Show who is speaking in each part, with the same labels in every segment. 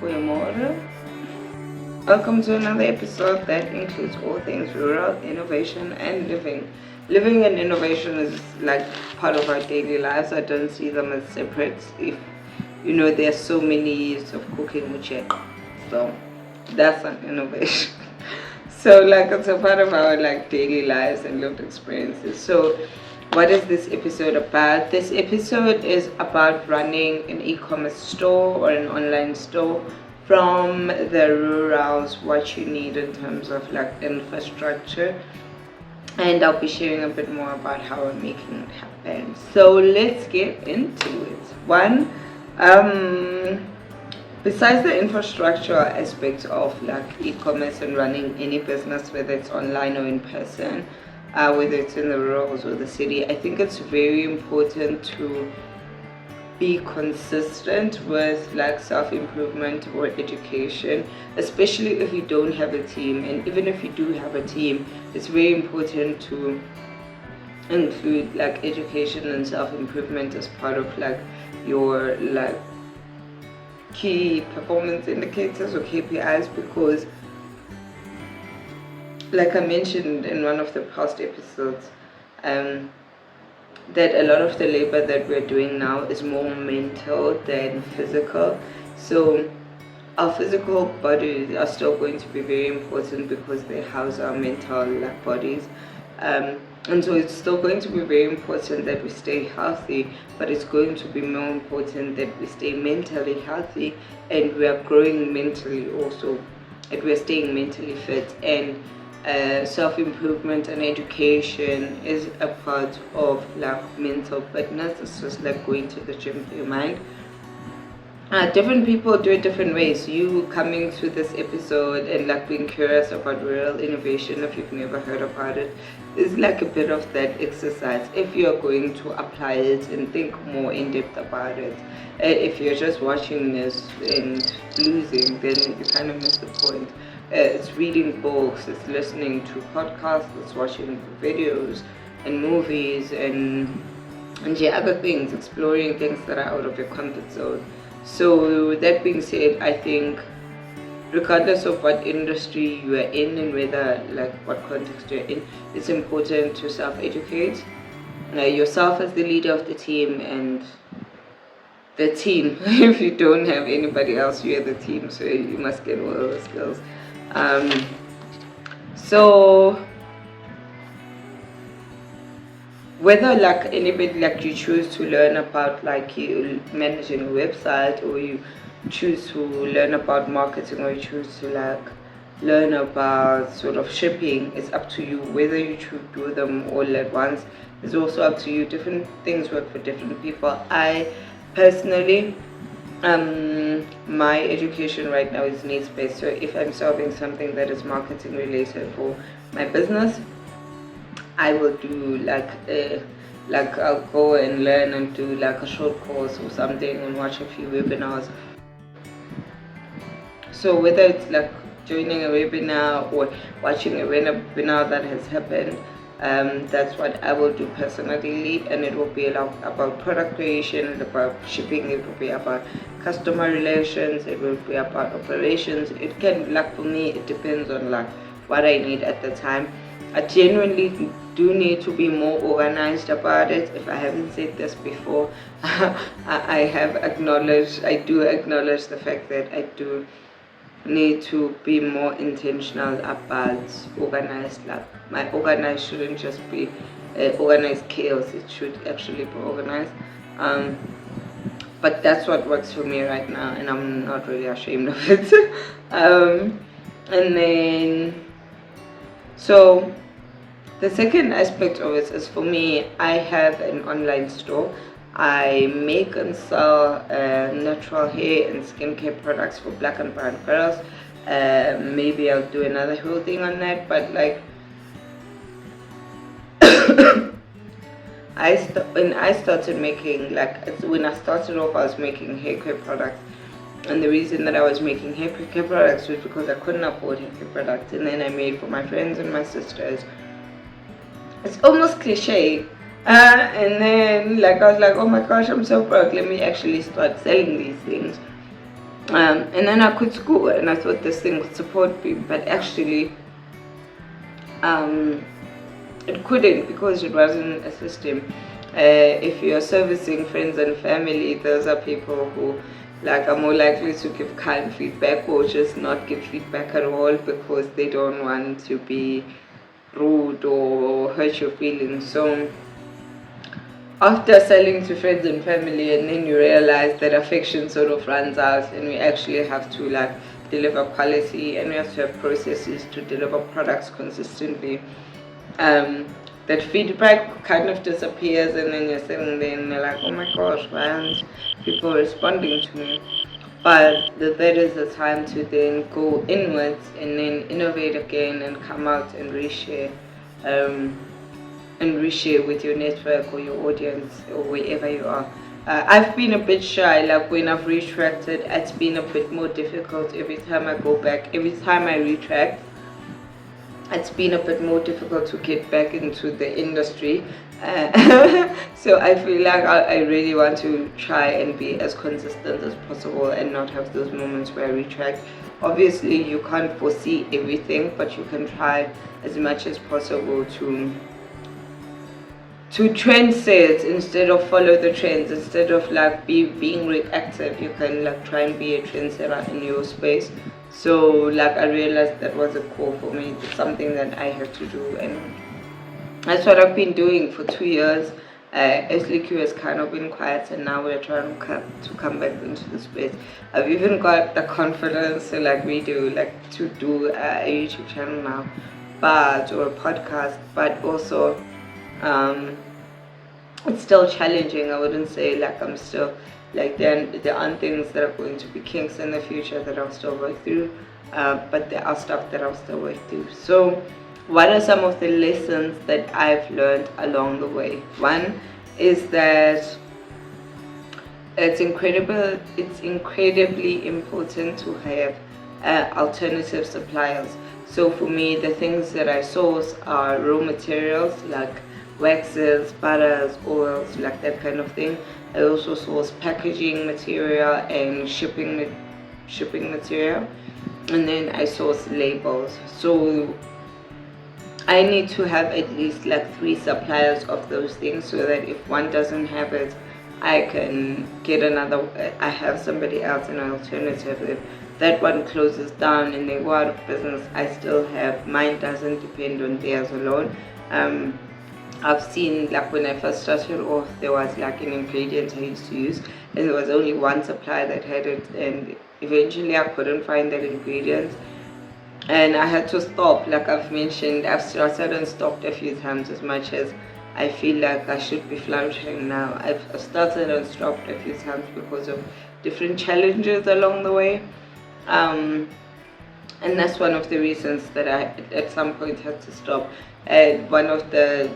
Speaker 1: Goeiemorgen. Welcome to another episode that includes all things rural, innovation, and living. Living and innovation is like part of our daily lives. I don't see them as separate. If you know, there's so many years of cooking with you, so that's an innovation. So like it's a part of our like daily lives and lived experiences. So what is this episode about? This episode is about running an e-commerce store or an online store from the rurals, what you need in terms of like infrastructure, and I'll be sharing a bit more about how I'm making it happen. So let's get into it. One, besides the infrastructure aspect of like e-commerce and running any business, whether it's online or in person, whether it's in the rurals or the city, I think it's very important to be consistent with like self-improvement or education, especially if you don't have a team. And even if you do have a team, it's very important to include like education and self-improvement as part of like your like key performance indicators or KPIs, because like I mentioned in one of the past episodes, that a lot of the labor that we're doing now is more mental than physical. So our physical bodies are still going to be very important because they house our mental like bodies. And so it's still going to be very important that we stay healthy, but it's going to be more important that we stay mentally healthy and we are growing mentally also, and we're staying mentally fit. And self-improvement and education is a part of like mental fitness. It's just like going to the gym for your mind. Different people do it different ways. You coming to this episode and like being curious about rural innovation, if you've never heard about it, is like a bit of that exercise. If you're going to apply it and think more in depth about it, if you're just watching this and losing, then you kind of miss the point. It's reading books, it's listening to podcasts, it's watching videos and movies and other things, exploring things that are out of your comfort zone. So that being said, I think regardless of what industry you are in and whether like what context you're in, it's important to self-educate yourself as the leader of the team and the team. If you don't have anybody else, you're the team, so you must get all the skills. So whether like anybody like you choose to learn about like you managing a website, or you choose to learn about marketing, or you choose to like learn about sort of shipping, it's up to you. Whether you should do them all at once is also up to you. Different things work for different people. I personally, my education right now is needs based. So if I'm solving something that is marketing related for my business, I will do like I'll go and learn and do like a short course or something and watch a few webinars. So whether it's like joining a webinar or watching a webinar that has happened, that's what I will do personally, and it will be about product creation, and about shipping, it will be about customer relations, it will be about operations. It can, like for me, it depends on like what I need at the time. I genuinely do need to be more organized about it. If I haven't said this before, I do acknowledge the fact that I do need to be more intentional about organized. Like my organized shouldn't just be organized chaos, it should actually be organized. But that's what works for me right now, and I'm not really ashamed of it. And then so the second aspect of it is, for me, I have an online store. I make and sell natural hair and skincare products for black and brown girls. Maybe I'll do another whole thing on that, but like when I started making, like when I started off, I was making hair care products. And the reason that I was making hair care products was because I couldn't afford hair care products. And then I made for my friends and my sisters. It's almost cliche. And then like I was like, oh my gosh, I'm so broke, let me actually start selling these things. And then I quit school and I thought this thing would support me, but actually it couldn't, because it wasn't a system. If you're servicing friends and family, those are people who are more likely to give kind feedback or just not give feedback at all because they don't want to be rude or hurt your feelings. So after selling to friends and family, and then you realize that affection sort of runs out, and we actually have to deliver quality, and we have to have processes to deliver products consistently. That feedback kind of disappears, and then you're sitting there and you're like, oh my gosh, why aren't people responding to me? But that is the time to then go inwards and then innovate again and come out and reshare. And reshare with your network or your audience or wherever you are. I've been a bit shy, when I've retracted, it's been a bit more difficult every time I go back. Every time I retract, it's been a bit more difficult to get back into the industry. So I feel like I really want to try and be as consistent as possible and not have those moments where I retract. Obviously, you can't foresee everything, but you can try as much as possible to trend set instead of follow the trends. Instead of being reactive, you can try and be a trendsetter in your space. So I realized that was a core for me. It's something that I have to do, and that's what I've been doing for 2 years. SLQ has kind of been quiet, and now we're trying to come back into the space. I've even got the confidence to to do a YouTube channel now, or a podcast, but also it's still challenging. I wouldn't say I'm still there aren't things that are going to be kinks in the future that I'll still work through, but there are stuff that I'll still work through. So what are some of the lessons that I've learned along the way? One is that it's incredibly important to have alternative suppliers. So for me, the things that I source are raw materials like waxes, butters, oils, that kind of thing. I also source packaging material and shipping material, and then I source labels. So I need to have at least 3 suppliers of those things, so that if one doesn't have it, I can get another. I have somebody else, an alternative. If that one closes down and they go out of business, I still have mine. Doesn't depend on theirs alone. I've seen when I first started off, there was an ingredient I used to use, and there was only one supplier that had it, and eventually I couldn't find that ingredient, and I had to stop. I've mentioned, I've started and stopped a few times. As much as I feel like I should be flourishing now, I've started and stopped a few times because of different challenges along the way, and that's one of the reasons that I at some point had to stop. And one of the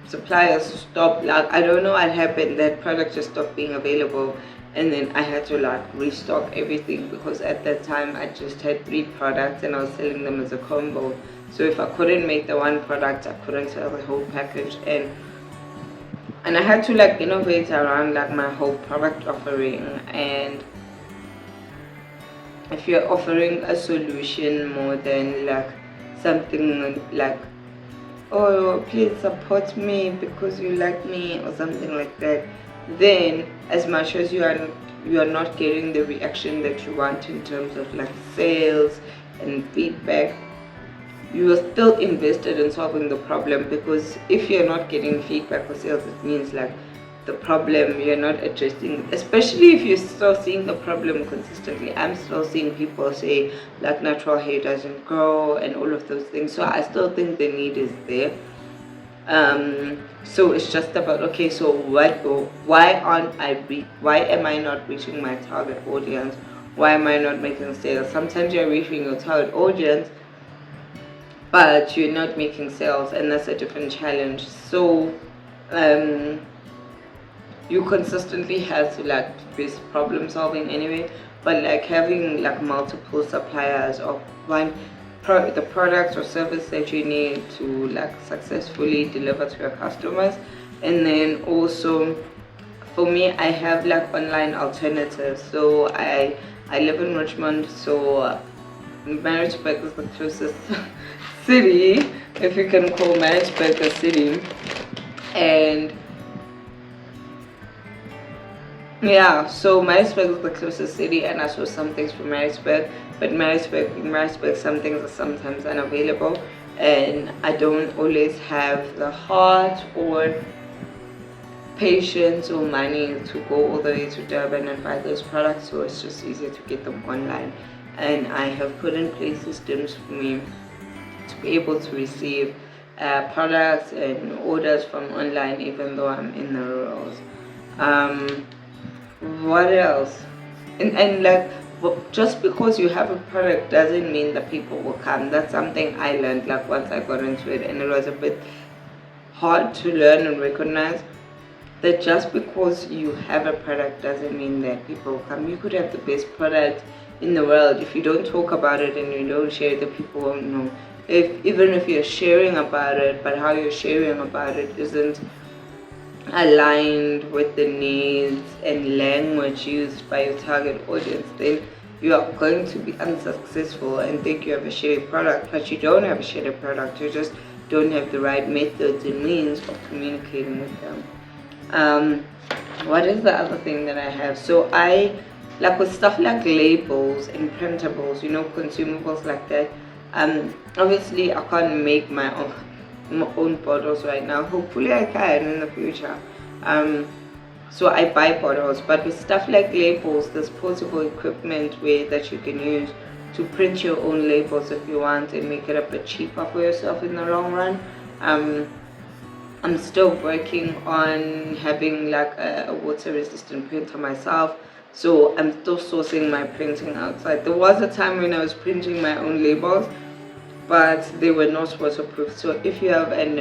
Speaker 1: suppliers stopped. I don't know what happened. That product just stopped being available, and then I had to restock everything, because at that time I just had 3 products and I was selling them as a combo. So if I couldn't make the one product, I couldn't sell the whole package, and I had to innovate around my whole product offering. And if you're offering a solution more than something oh, please support me because you like me, or something like that, then as much as you are not getting the reaction that you want in terms of sales and feedback, you are still invested in solving the problem. Because if you're not getting feedback or sales, it means the problem you're not addressing, especially if you're still seeing the problem consistently. I'm still seeing people say natural hair doesn't grow and all of those things, so I still think the need is there. So it's just about, okay, so why am I not reaching my target audience? Why am I not making sales? Sometimes you're reaching your target audience, but you're not making sales, and that's a different challenge. So you consistently have to be problem solving anyway, but having multiple suppliers of the products or service that you need to successfully deliver to your customers, and then also for me, I have like online alternatives. So I live in Richmond, so Maritzburg is the closest city, if you can call Maritzburg a city. And yeah, so Maritzburg is the closest city, and I saw some things from Maritzburg, but Maritzburg, some things are sometimes unavailable, and I don't always have the heart or patience or money to go all the way to Durban and buy those products, so it's just easier to get them online. And I have put in place systems for me to be able to receive products and orders from online, even though I'm in the rurals. What else? And like, just because you have a product doesn't mean that people will come. That's something I learned like once I got into it, and it was a bit hard to learn and recognize that just because you have a product doesn't mean that people will come. You could have the best product in the world. If you don't talk about it and you don't share it, the people won't know. Even if you're sharing about it, but how you're sharing about it isn't aligned with the needs and language used by your target audience, then you are going to be unsuccessful and think you have a shitty product, but you don't have a shitty product. You just don't have the right methods and means of communicating with them. What is the other thing that I have? So I like with stuff like labels and printables, consumables like that. Obviously I can't make my own bottles right now. Hopefully I can in the future. So I buy bottles, but with stuff like labels, there's portable equipment that you can use to print your own labels if you want and make it a bit cheaper for yourself in the long run. I'm still working on having like a water resistant printer myself, so I'm still sourcing my printing outside. There was a time when I was printing my own labels, but they were not waterproof. So if you have an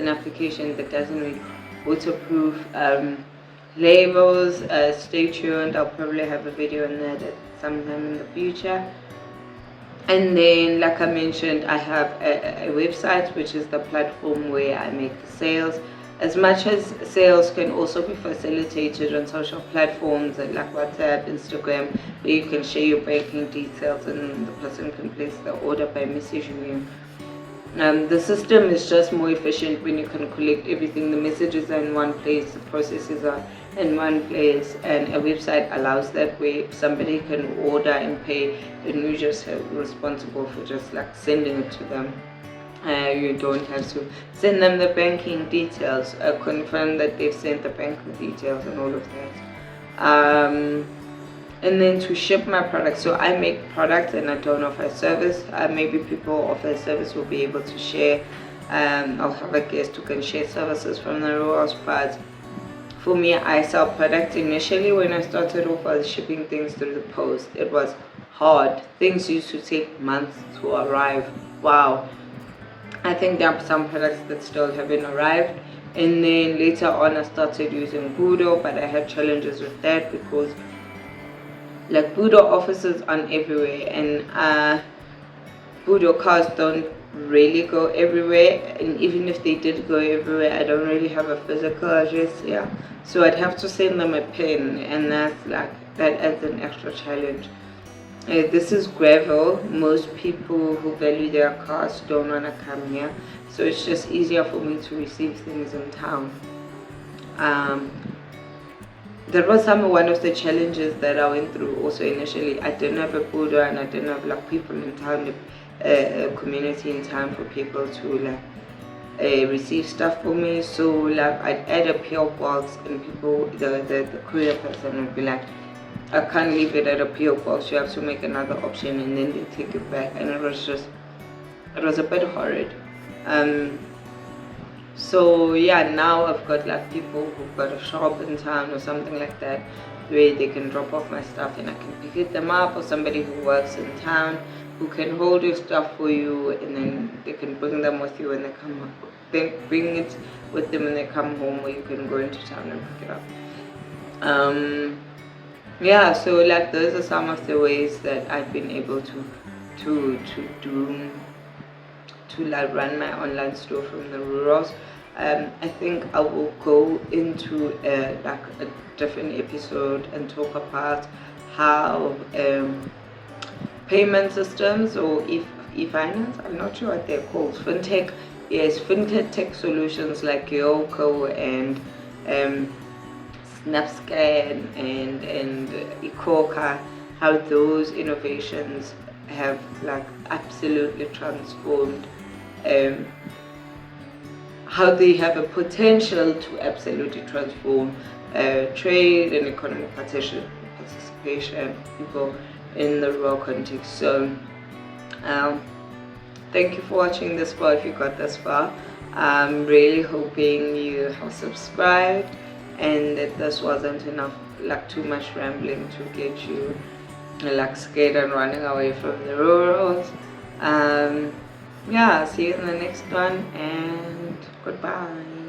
Speaker 1: application that doesn't need waterproof labels, stay tuned. I'll probably have a video on that at sometime in the future. And then, like I mentioned, I have a website, which is the platform where I make the sales. As much as sales can also be facilitated on social platforms like WhatsApp, Instagram, where you can share your banking details and the person can place the order by messaging you. The system is just more efficient when you can collect everything. The messages are in one place, the processes are in one place, and a website allows that, where somebody can order and pay and you just are responsible for just like sending it to them. You don't have to send them the banking details, confirm that they've sent the banking details and all of that. And then to ship my products, so I make products and I don't offer a service. Maybe people offer a service will be able to share. I'll have a guest who can share services from the rurals, but for me, I sell products. Initially, when I started off, I was shipping things through the post. It was hard. Things used to take months to arrive. Wow. I think there are some products that still haven't arrived. And then later on, I started using Budo, but I had challenges with that because like Budo offices aren't everywhere, and Budo cars don't really go everywhere, and even if they did go everywhere, I don't really have a physical address here, so I'd have to send them a pin, and that adds an extra challenge. This is gravel. Most people who value their cars don't want to come here, so it's just easier for me to receive things in town. That was one of the challenges that I went through also initially. I didn't have a Budo and I didn't have like people in town, a community in town for people to receive stuff for me. So like I'd add a PO box and people, the courier person would be like, I can't leave it at a PO box, you have to make another option, and then they take it back, and it was a bit horrid. So yeah, now I've got like people who've got a shop in town or something like that where they can drop off my stuff and I can pick them up, or somebody who works in town who can hold your stuff for you, and then they can bring them with you when they come home. They bring it with them when they come home, or you can go into town and pick it up. Yeah, so like those are some of the ways that I've been able to like run my online store from the rurals. I think I will go into like a different episode and talk about how payment systems or e-finance, I'm not sure what they're called, fintech, yes, fintech solutions like Yoko and SnapScan and Ikoka, how those innovations have like absolutely transformed, how they have a potential to absolutely transform trade and economic participation people in the rural context. So thank you for watching this far. If you got this far, I'm really hoping you have subscribed and that this wasn't enough, like too much rambling to get you like scared and running away from the rurals. Yeah, see you in the next one, and goodbye.